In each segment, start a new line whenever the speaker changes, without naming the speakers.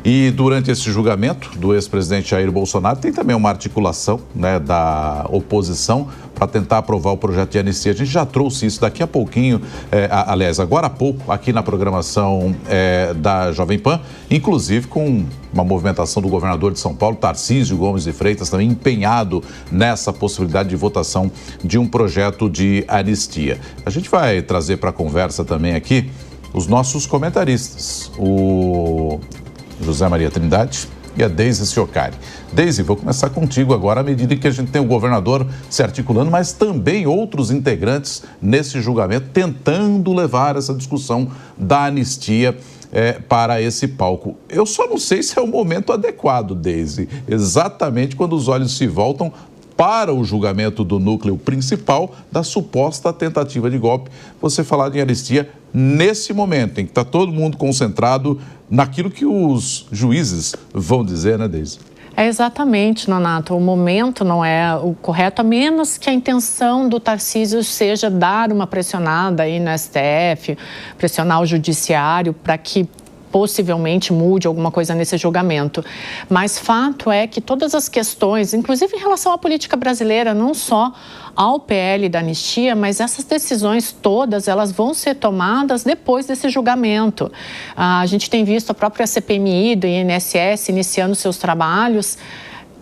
E durante esse julgamento do ex-presidente Jair Bolsonaro, tem também uma articulação, né, da oposição para tentar aprovar o projeto de anistia. A gente já trouxe isso daqui a pouquinho, aliás, agora há pouco, aqui na programação da Jovem Pan, inclusive com uma movimentação do governador de São Paulo, Tarcísio Gomes de Freitas, também empenhado nessa possibilidade de votação de um projeto de anistia. A gente vai trazer para a conversa também aqui os nossos comentaristas, o José Maria Trindade e a Deise Ciocari. Deise, vou começar contigo agora, à medida que a gente tem o governador se articulando, mas também outros integrantes nesse julgamento tentando levar essa discussão da anistia para esse palco. Eu só não sei se é o momento adequado, Deise, exatamente quando os olhos se voltam para o julgamento do núcleo principal da suposta tentativa de golpe, você falar de anistia nesse momento em que está todo mundo concentrado naquilo que os juízes vão dizer, né, Deise?
Exatamente, Nonato. O momento não é o correto, a menos que a intenção do Tarcísio seja dar uma pressionada aí no STF, pressionar o judiciário para que possivelmente mude alguma coisa nesse julgamento. Mas fato é que todas as questões, inclusive em relação à política brasileira, não só ao PL da anistia, mas essas decisões todas, elas vão ser tomadas depois desse julgamento. A gente tem visto a própria CPMI do INSS iniciando seus trabalhos.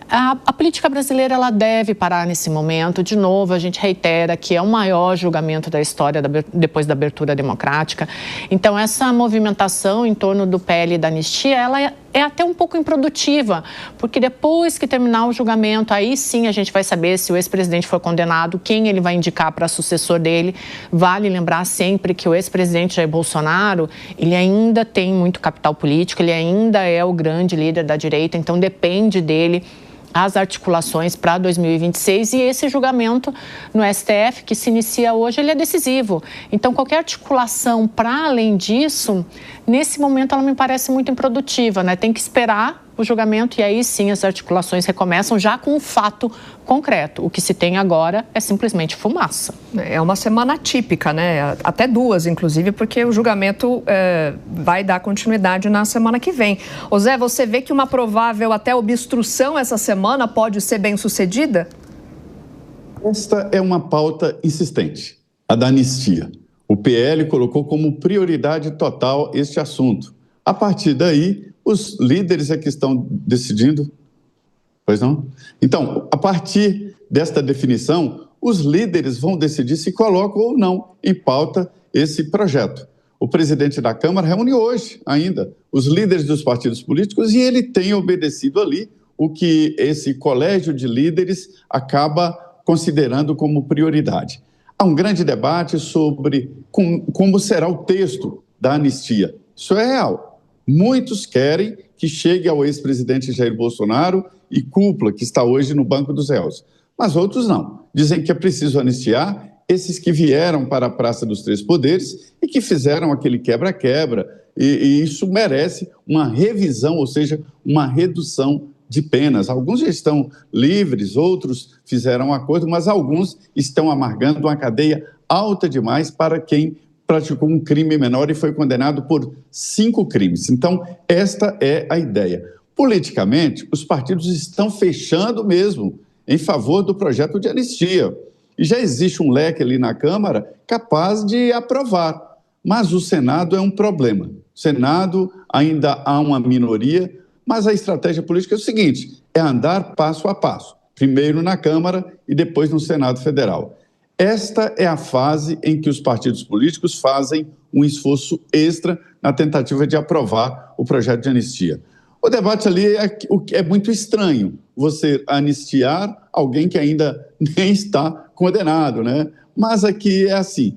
A política brasileira, ela deve parar nesse momento. De novo, a gente reitera que é o maior julgamento da história depois da abertura democrática. Então, essa movimentação em torno do PL da anistia, ela é até um pouco improdutiva, porque depois que terminar o julgamento, aí sim a gente vai saber se o ex-presidente for condenado, quem ele vai indicar para sucessor dele. Vale lembrar sempre que o ex-presidente Jair Bolsonaro, ele ainda tem muito capital político, ele ainda é o grande líder da direita, então depende dele as articulações para 2026, e esse julgamento no STF, que se inicia hoje, ele é decisivo. Então, qualquer articulação para além disso, nesse momento ela me parece muito improdutiva, né? Tem que esperar o julgamento e aí sim as articulações recomeçam já com um fato concreto. O que se tem agora é simplesmente fumaça.
É uma semana atípica, né? Até duas, inclusive, porque o julgamento vai dar continuidade na semana que vem. Ô Zé, você vê que uma provável até obstrução essa semana pode ser bem sucedida?
Esta é uma pauta insistente, a da anistia. O PL colocou como prioridade total este assunto. A partir daí, os líderes é que estão decidindo, pois não? Então, a partir desta definição, os líderes vão decidir se colocam ou não em pauta esse projeto. O presidente da Câmara reúne hoje ainda os líderes dos partidos políticos e ele tem obedecido ali o que esse colégio de líderes acaba considerando como prioridade. Há um grande debate sobre como será o texto da anistia. Isso é real. Muitos querem que chegue ao ex-presidente Jair Bolsonaro e cúpula, que está hoje no banco dos réus. Mas outros não. Dizem que é preciso anistiar esses que vieram para a Praça dos Três Poderes e que fizeram aquele quebra-quebra. E isso merece uma revisão, ou seja, uma redução de penas. Alguns já estão livres, outros fizeram acordo, mas alguns estão amargando uma cadeia alta demais para quem praticou um crime menor e foi condenado por 5 crimes. Então, esta é a ideia. Politicamente, os partidos estão fechando mesmo em favor do projeto de anistia. E já existe um leque ali na Câmara capaz de aprovar. Mas o Senado é um problema. O Senado ainda há uma minoria, mas a estratégia política é o seguinte, é andar passo a passo. Primeiro na Câmara e depois no Senado Federal. Esta é a fase em que os partidos políticos fazem um esforço extra na tentativa de aprovar o projeto de anistia. O debate ali é muito estranho, você anistiar alguém que ainda nem está condenado, né? Mas aqui é assim,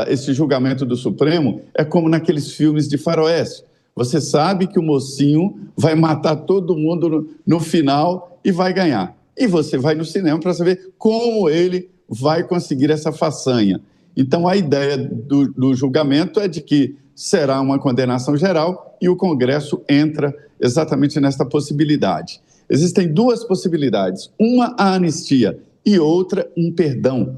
esse julgamento do Supremo é como naqueles filmes de faroeste. Você sabe que o mocinho vai matar todo mundo no final e vai ganhar. E você vai no cinema para saber como ele vai conseguir essa façanha. Então, a ideia do julgamento é de que será uma condenação geral e o Congresso entra exatamente nesta possibilidade. Existem 2 possibilidades, uma a anistia e outra um perdão.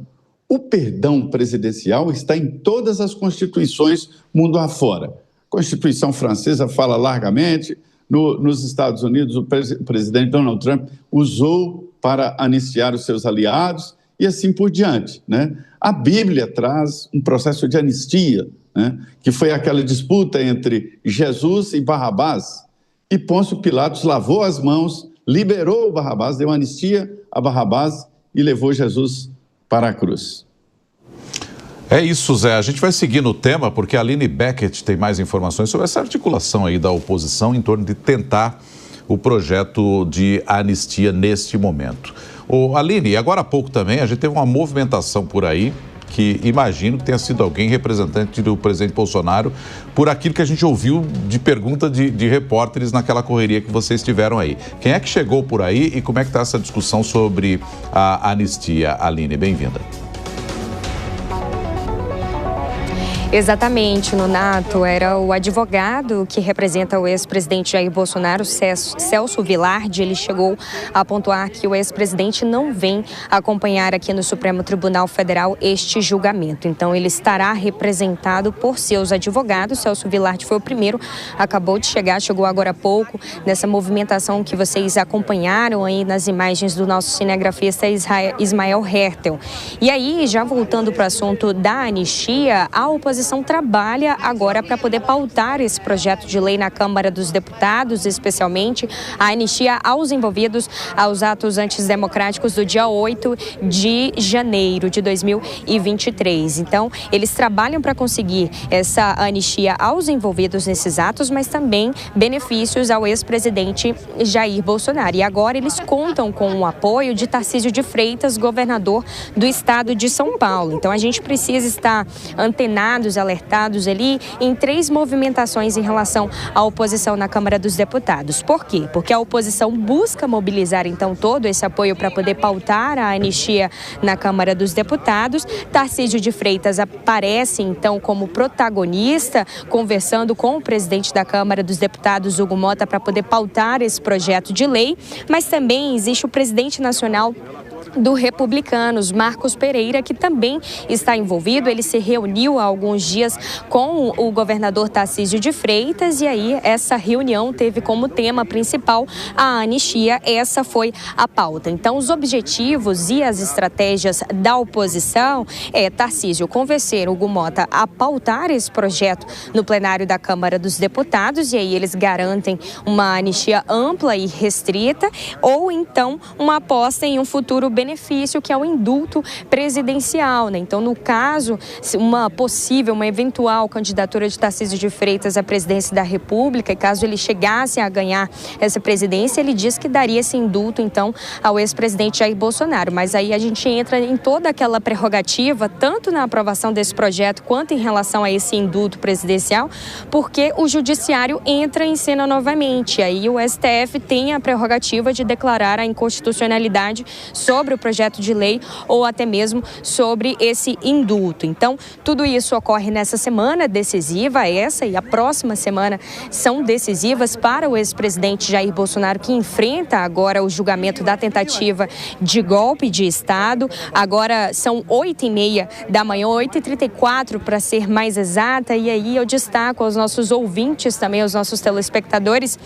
O perdão presidencial está em todas as constituições mundo afora. A Constituição francesa fala largamente, nos Estados Unidos, o presidente Donald Trump usou para anistiar os seus aliados e assim por diante, né? A Bíblia traz um processo de anistia, né? Que foi aquela disputa entre Jesus e Barrabás, e Pôncio Pilatos lavou as mãos, liberou Barrabás, deu anistia a Barrabás e levou Jesus para a cruz.
É isso, Zé. A gente vai seguir no tema, porque a Aline Beckett tem mais informações sobre essa articulação aí da oposição em torno de tentar o projeto de anistia neste momento. Aline, agora há pouco também a gente teve uma movimentação por aí, que imagino que tenha sido alguém representante do presidente Bolsonaro, por aquilo que a gente ouviu de pergunta de repórteres naquela correria que vocês tiveram aí. Quem é que chegou por aí e como é que está essa discussão sobre a anistia? Aline, bem-vinda.
Exatamente, Nonato, era o advogado que representa o ex-presidente Jair Bolsonaro, Celso Vilardi. Ele chegou a pontuar que o ex-presidente não vem acompanhar aqui no Supremo Tribunal Federal este julgamento. Então, ele estará representado por seus advogados. Celso Vilardi foi o primeiro, acabou de chegar, chegou agora há pouco, nessa movimentação que vocês acompanharam aí nas imagens do nosso cinegrafista Ismael Hertel. E aí, já voltando para o assunto da anistia, a oposição trabalha agora para poder pautar esse projeto de lei na Câmara dos Deputados, especialmente a anistia aos envolvidos aos atos antidemocráticos do dia 8 de janeiro de 2023. Então, eles trabalham para conseguir essa anistia aos envolvidos nesses atos, mas também benefícios ao ex-presidente Jair Bolsonaro. E agora eles contam com o apoio de Tarcísio de Freitas, governador do estado de São Paulo. Então, a gente precisa estar antenados, alertados ali em 3 movimentações em relação à oposição na Câmara dos Deputados. Por quê? Porque a oposição busca mobilizar, então, todo esse apoio para poder pautar a anistia na Câmara dos Deputados. Tarcísio de Freitas aparece, então, como protagonista, conversando com o presidente da Câmara dos Deputados, Hugo Mota, para poder pautar esse projeto de lei. Mas também existe o presidente nacional do Republicanos, Marcos Pereira, que também está envolvido. Ele se reuniu há alguns dias com o governador Tarcísio de Freitas e aí essa reunião teve como tema principal a anistia. Essa foi a pauta. Então, os objetivos e as estratégias da oposição é Tarcísio convencer o Hugo Mota a pautar esse projeto no plenário da Câmara dos Deputados, e aí eles garantem uma anistia ampla e restrita, ou então uma aposta em um futuro benefício, que é o indulto presidencial, né? Então, no caso, uma eventual candidatura de Tarcísio de Freitas à presidência da República, e caso ele chegasse a ganhar essa presidência, ele diz que daria esse indulto, então, ao ex-presidente Jair Bolsonaro. Mas aí a gente entra em toda aquela prerrogativa, tanto na aprovação desse projeto, quanto em relação a esse indulto presidencial, porque o judiciário entra em cena novamente. Aí o STF tem a prerrogativa de declarar a inconstitucionalidade sobre o projeto de lei ou até mesmo sobre esse indulto. Então, tudo isso ocorre nessa semana decisiva, essa e a próxima semana são decisivas para o ex-presidente Jair Bolsonaro, que enfrenta agora o julgamento da tentativa de golpe de Estado. Agora são 8h30 da manhã, 8h34 para ser mais exata, e aí eu destaco aos nossos ouvintes, também aos nossos telespectadores,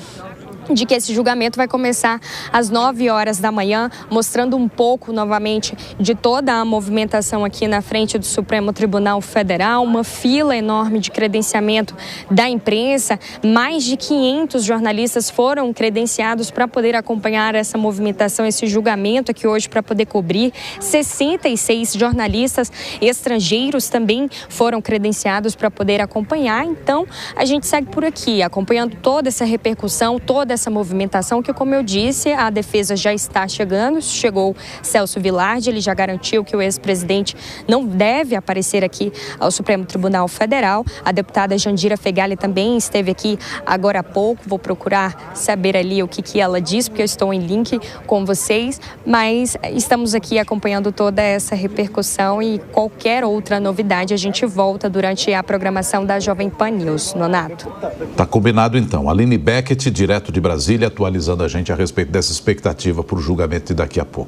de que esse julgamento vai começar às 9 horas da manhã, mostrando um pouco, novamente, de toda a movimentação aqui na frente do Supremo Tribunal Federal, uma fila enorme de credenciamento da imprensa. Mais de 500 jornalistas foram credenciados para poder acompanhar essa movimentação, esse julgamento aqui hoje, para poder cobrir. 66 jornalistas estrangeiros também foram credenciados para poder acompanhar. Então, a gente segue por aqui, acompanhando toda essa repercussão, toda essa movimentação, que, como eu disse, a defesa já está chegando. Chegou Celso Vilardi, ele já garantiu que o ex-presidente não deve aparecer aqui ao Supremo Tribunal Federal. A deputada Jandira Fegali também esteve aqui agora há pouco. Vou procurar saber ali o que ela diz, porque eu estou em link com vocês, mas estamos aqui acompanhando toda essa repercussão, e qualquer outra novidade a gente volta durante a programação da Jovem Pan News. Nonato.
Tá combinado, então. Aline Beckett, direto de Brasília, atualizando a gente a respeito dessa expectativa para o julgamento de daqui a pouco.